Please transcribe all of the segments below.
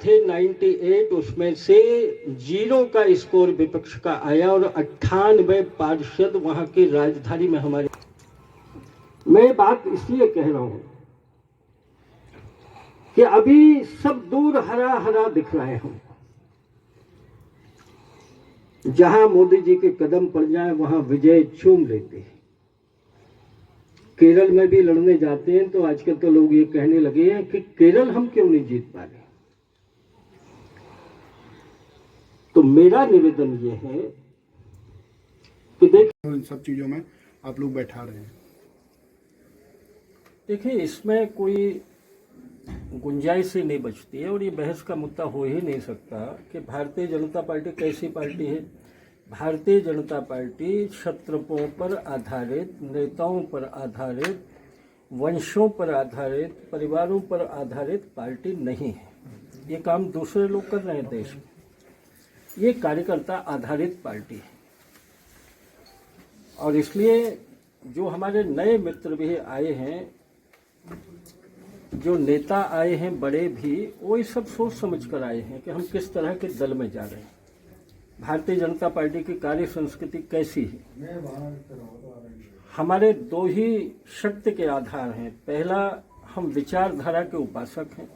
थे 98, उसमें से 0 का स्कोर विपक्ष का आया और 98 पार्षद वहां की राजधानी में हमारे। मैं बात इसलिए कह रहा हूं कि अभी सब दूर हरा हरा दिख रहा है हमको। जहां मोदी जी के कदम पड़ जाए वहां विजय चूम लेते हैं। केरल में भी लड़ने जाते हैं तो आजकल तो लोग ये कहने लगे हैं कि केरल हम क्यों नहीं जीत पा रहे। तो मेरा निवेदन ये है कि देखिए इन सब चीजों में आप लोग बैठा रहे हैं। देखिए, इसमें कोई गुंजाइश ही नहीं बचती है और ये बहस का मुद्दा हो ही नहीं सकता कि भारतीय जनता पार्टी कैसी पार्टी है। भारतीय जनता पार्टी क्षत्रपों पर आधारित, नेताओं पर आधारित, वंशों पर आधारित, परिवारों पर आधारित पार्टी नहीं है। ये काम दूसरे लोग कर रहे हैं देश में। ये कार्यकर्ता आधारित पार्टी है और इसलिए जो हमारे नए मित्र भी आए हैं, जो नेता आए हैं बड़े भी, वो ये सब सोच समझ कर आए हैं कि हम किस तरह के दल में जा रहे हैं, भारतीय जनता पार्टी की कार्य संस्कृति कैसी है। हमारे 2 ही शक्ति के आधार हैं। पहला, हम विचारधारा के उपासक हैं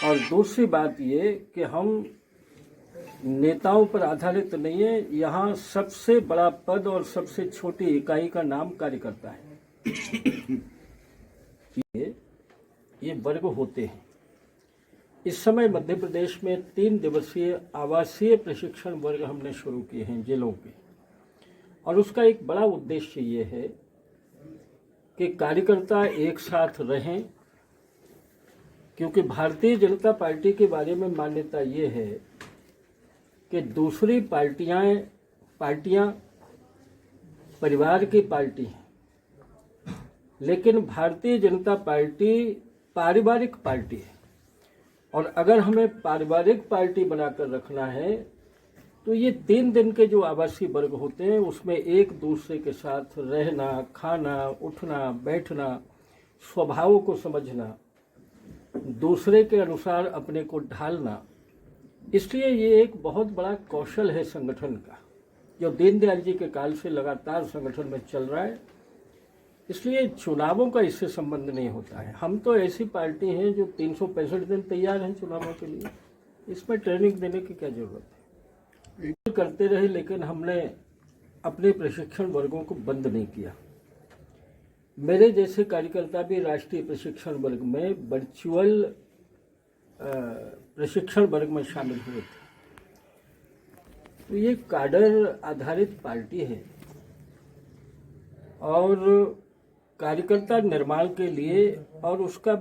और दूसरी बात ये कि हम नेताओं पर आधारित नहीं है। यहाँ सबसे बड़ा पद और सबसे छोटी इकाई का नाम कार्यकर्ता है। ये वर्ग होते हैं। इस समय मध्य प्रदेश में 3 दिवसीय आवासीय प्रशिक्षण वर्ग हमने शुरू किए हैं जिलों के, और उसका एक बड़ा उद्देश्य ये है कि कार्यकर्ता एक साथ रहें, क्योंकि भारतीय जनता पार्टी के बारे में मान्यता ये है कि दूसरी पार्टियां परिवार की पार्टी हैं, लेकिन भारतीय जनता पार्टी पारिवारिक पार्टी है। और अगर हमें पारिवारिक पार्टी बनाकर रखना है तो ये 3 दिन के जो आवासीय वर्ग होते हैं उसमें एक दूसरे के साथ रहना, खाना, उठना, बैठना, स्वभावों को समझना, दूसरे के अनुसार अपने को ढालना, इसलिए ये एक बहुत बड़ा कौशल है संगठन का, जो दीनदयाल जी के काल से लगातार संगठन में चल रहा है। इसलिए चुनावों का इससे संबंध नहीं होता है। हम तो ऐसी पार्टी हैं जो 365 दिन तैयार हैं चुनावों के लिए। इसमें ट्रेनिंग देने की क्या जरूरत है। करते रहे, लेकिन हमने अपने प्रशिक्षण वर्गों को बंद नहीं किया। मेरे जैसे कार्यकर्ता भी राष्ट्रीय प्रशिक्षण वर्ग में, वर्चुअल प्रशिक्षण वर्ग में शामिल हुए थे। तो ये काडर आधारित पार्टी है और कार्यकर्ता निर्माण के लिए और उसका